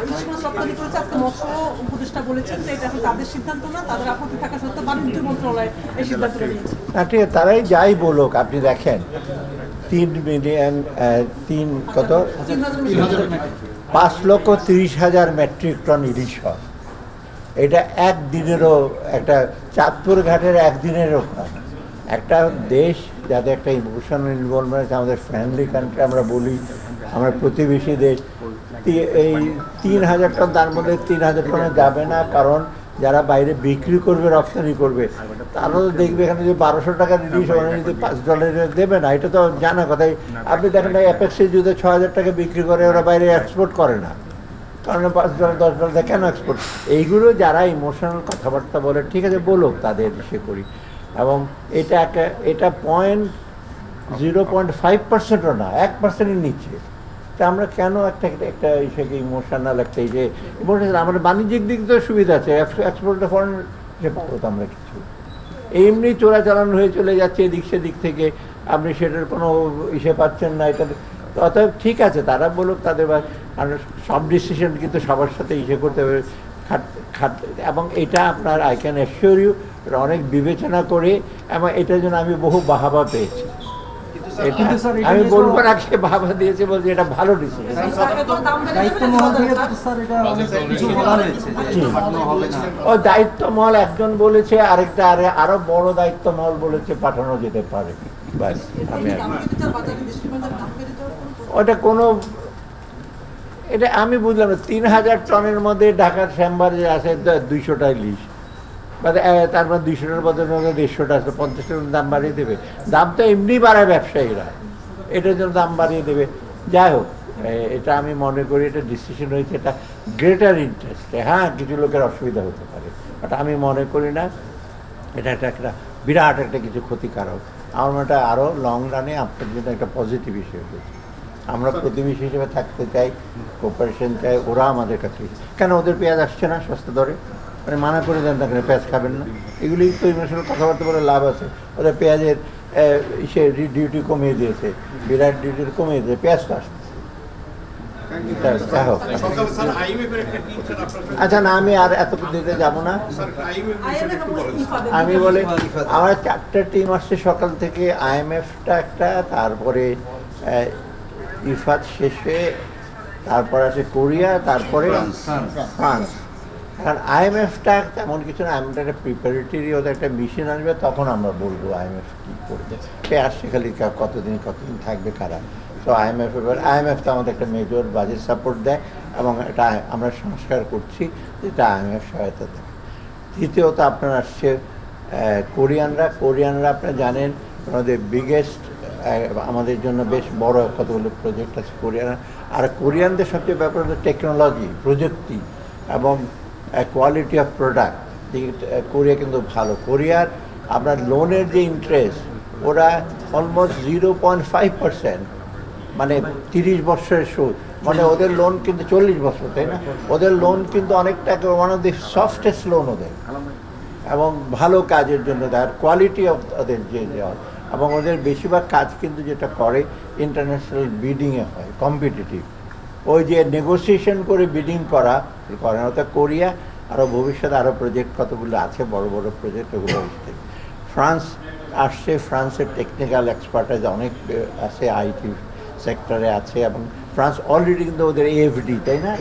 ইলিশ রপ্তানি করেছে, আজকে মৎস্য উপদেষ্টা বলেছেন যে এটা তাদের সিদ্ধান্ত না, তাদের আপত্তি থাকা সত্ত্বেও বাণিজ্য মন্ত্রণালয় এই সিদ্ধান্ত নিয়েছে। না ঠিক আছে, তারাই যাই বলুক, আপনি দেখেন 3 মিলিয়ন 5,30,000 মেট্রিক টন ইলিশ হয়। এটা একদিনেরও একটা চাঁদপুর ঘাটের একদিনেরও একটা দেশ যাতে একটা ইমোশনাল ইনভলভমেন্ট আছে, আমাদের ফ্রেন্ডলি কান্ট্রি আমরা বলি, আমরা প্রতিবেশী দেশ। এই 3,000 টন, তার মধ্যে 3,000 টনে যাবে না, কারণ যারা বাইরে বিক্রি করবে, রপ্তানি করবে, তারাও তো দেখবে এখানে যে 1200 টাকার ইলিশ ওখানে যদি $5 দেবে না, এটা তো জানা কথাই। আপনি দেখেন না অ্যাপেক্সে যদি 6,000 টাকা বিক্রি করে, ওরা বাইরে এক্সপোর্ট করে না, কারণ $5 $10 কেন এক্সপোর্ট? এইগুলো যারা ইমোশনাল কথাবার্তা বলে, ঠিক আছে বলুক, তাদের সে করি। এবং এটা 0.5%ও না, 1%-এর নিচে। তা আমরা কেন একটা ইসেকে ইমোশনাল একটা ইমোশনাল, আমাদের বাণিজ্যিক দিক তো সুবিধা আছে, এক্সপোর্টে ফরেন সে পাবো তো আমরা কিছু, এমনি চোরাচালান হয়ে চলে যাচ্ছে এদিক সেদিক থেকে, আপনি সেটার কোনো পাচ্ছেন না। এটা অতএব ঠিক আছে, তারা বলুক তাদের, সব ডিসিশন কিন্তু সবার সাথে করতে হবে এবং এটা আপনার আই ক্যান অ্যাসিওর ইউ অনেক বিবেচনা করে, এবং এটার জন্য আমি বহু বাহাবা পেয়েছি। আমি বলবো না সে বাবা দিয়েছে বলছি এটা ভালো ডিসিশন। ও দায়িত্ব মহল একজন বলেছে, আরেকটা আরো বড় দায়িত্ব মহল বলেছে পাঠানো যেতে পারে। ওটা কোনো, এটা আমি বুঝলাম না। 3,000 টনের মধ্যে ঢাকার চেম্বারে আছে 200টা ইলিশ, তার মানে 200টার বদলে 150টা আছে, 50 টাকার দাম বাড়িয়ে দেবে। দাম তো এমনি বাড়ায় ব্যবসায়ীরা, এটার জন্য দাম বাড়িয়ে দেবে। যাই হোক, এটা আমি মনে করি এটা ডিসিশন হয়েছে, এটা গ্রেটার ইন্টারেস্টে। হ্যাঁ, কিছু লোকের অসুবিধা হতে পারে, বাট আমি মনে করি না এটা একটা বিরাট একটা কিছু ক্ষতিকারক। আমার মনে হয় আরও লং রানে আপনার জন্য একটা পজিটিভ ইস্যু হয়েছে। আমরা প্রতিবেশী হিসেবে থাকতে চাই, কোঅপারেশন চাই, ওরা আমাদের কাছে। কেন ওদের পেঁয়াজ আসছে না সস্তা দরে? মানে মানা করে দেন না, কেন পেঁয়াজ খাবেন না? এগুলি তো ইমোশনাল কথাবার্তা বলে লাভ আছে। ওদের পেঁয়াজের ডিউটি কমিয়ে দিয়েছে, বিরাট ডিউটি কমিয়ে দিয়েছে, পেঁয়াজ তো আসছে। আচ্ছা না, আমি আর এত দিতে যাবো না। আমি বলি আমার 4টা টিম আসছে সকাল থেকে, IMFটা একটা, তারপরে ইফাদ শেষে, তারপর আছে কোরিয়া, তারপরে ফ্রান্স। কারণ IMFটা তেমন কিছু না, IMFটা একটা প্রিপারেটরি, ওদের একটা মিশন আসবে, তখন আমরা বলবো IMF কী করবে। সে আসছে খালি কতদিন থাকবে কারা। তো IMF তো আমাদের একটা মেজর বাজেট সাপোর্ট দেয়, এবং এটা আমরা সংস্কার করছি যেটা IMF সহায়তা দেয়। তৃতীয়ত আপনার আসছে কোরিয়ানরা আপনারা জানেন আমাদের বিগেস্ট, আমাদের জন্য বেশ বড় কতগুলো প্রজেক্ট আছে কোরিয়ানরা। আর কোরিয়ানদের সবচেয়ে ব্যাপার হলো টেকনোলজি, প্রযুক্তি এবং কোয়ালিটি অফ প্রোডাক্ট। কোরিয়া কিন্তু ভালো। কোরিয়ার আপনার লোনের যে ইন্টারেস্ট, ওরা অলমোস্ট 0.5%, মানে 30 বছরের সুদ। মানে ওদের লোন কিন্তু 40 বছর, তাই না? ওদের লোন কিন্তু অনেকটা one of the softest loan ওদের, এবং ভালো কাজের জন্য দেয়, কোয়ালিটি অফ ওদের যে দেওয়া। এবং ওদের বেশিরভাগ কাজ কিন্তু যেটা করে ইন্টারন্যাশনাল বিডিংয়ে হয়, কম্পিটিটিভ। ওই যে নেগোসিয়েশন করে বিডিং করা করে না। ওটা কোরিয়া আরও ভবিষ্যতে আরও প্রজেক্ট কতগুলো আছে, বড় বড় প্রজেক্ট, ওগুলো আসছে। ফ্রান্স আসছে, ফ্রান্সের টেকনিক্যাল এক্সপার্টাইজ অনেক আছে, আইটি সেক্টরে আছে, এবং ফ্রান্স অলরেডি কিন্তু ওদের AFD, তাই না?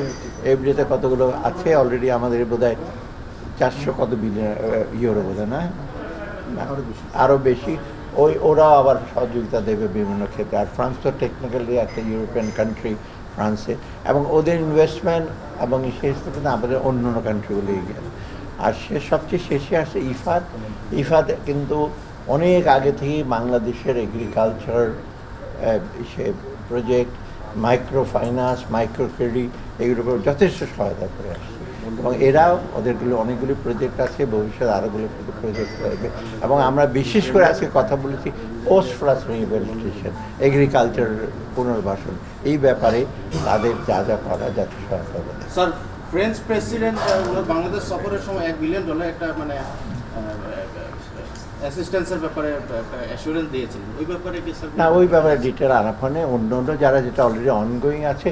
AFDতে কতগুলো আছে অলরেডি, আমাদের বোধহয় 400 কত বিলিয়ন ইউরো বোধহয়, না আরও বেশি। ওরাও আবার সহযোগিতা দেবে বিভিন্ন ক্ষেত্রে। আর ফ্রান্স তো টেকনিক্যালি একটা ইউরোপিয়ান কান্ট্রি ফ্রান্সে, এবং ওদের ইনভেস্টমেন্ট এবং শেষ থেকে আমাদের অন্য কান্ট্রিগুলো এগিয়ে। আর সবচেয়ে শেষে আসে ইফাদ কিন্তু অনেক আগে থেকেই বাংলাদেশের agriculture project, micro finance, micro credit, এগুলোর যথেষ্ট সহায়তা করে আসছে। এবং এরাও ওদেরগুলো অনেকগুলি প্রজেক্ট আছে, ভবিষ্যতে আরোগুলো প্রজেক্ট করবে। এবং আমরা বিশেষ করে আজকে কথা বলেছি পোস্ট ফ্লাড রিহ্যাবিলিটেশন, এগ্রিকালচার পুনর্বাসন, এই ব্যাপারে তাদের যা যা করা যাতে সহায়তা করে। স্যার, ফ্রেঞ্চ প্রেসিডেন্ট বাংলাদেশ সফরের সময় $1 বিলিয়ন একটা মানে অ্যাসিস্ট্যান্সের ব্যাপারে অ্যাসুরেন্স দিয়েছিলেন, ওই ব্যাপারে কি স্যার? না, ওই ব্যাপারে ডিটেল আলাপ হয় না। অন্য অন্য যারা যেটা অলরেডি অনগোয়িং আছে,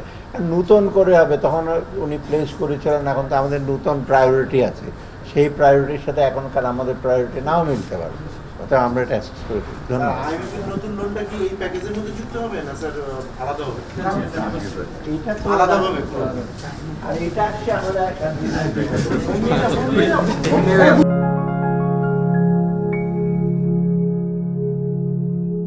নূতন করে হবে, তখন উনি প্লেস করেছিলেন। এখন তো আমাদের নূতন প্রায়োরিটি আছে, সেই প্রায়োরিটির সাথে এখনকার আমাদের প্রায়োরিটি নাও মিলতে পারে, অর্থাৎ আমরা এটা অ্যাসেস করে দিই। ধন্যবাদ। আইএমএফের নতুন লোনটা কি এই প্যাকেজের মধ্যে যুক্ত হবে না স্যার, আলাদা হবে? এইটা তো আলাদাভাবে আর এটা আসছে আমরা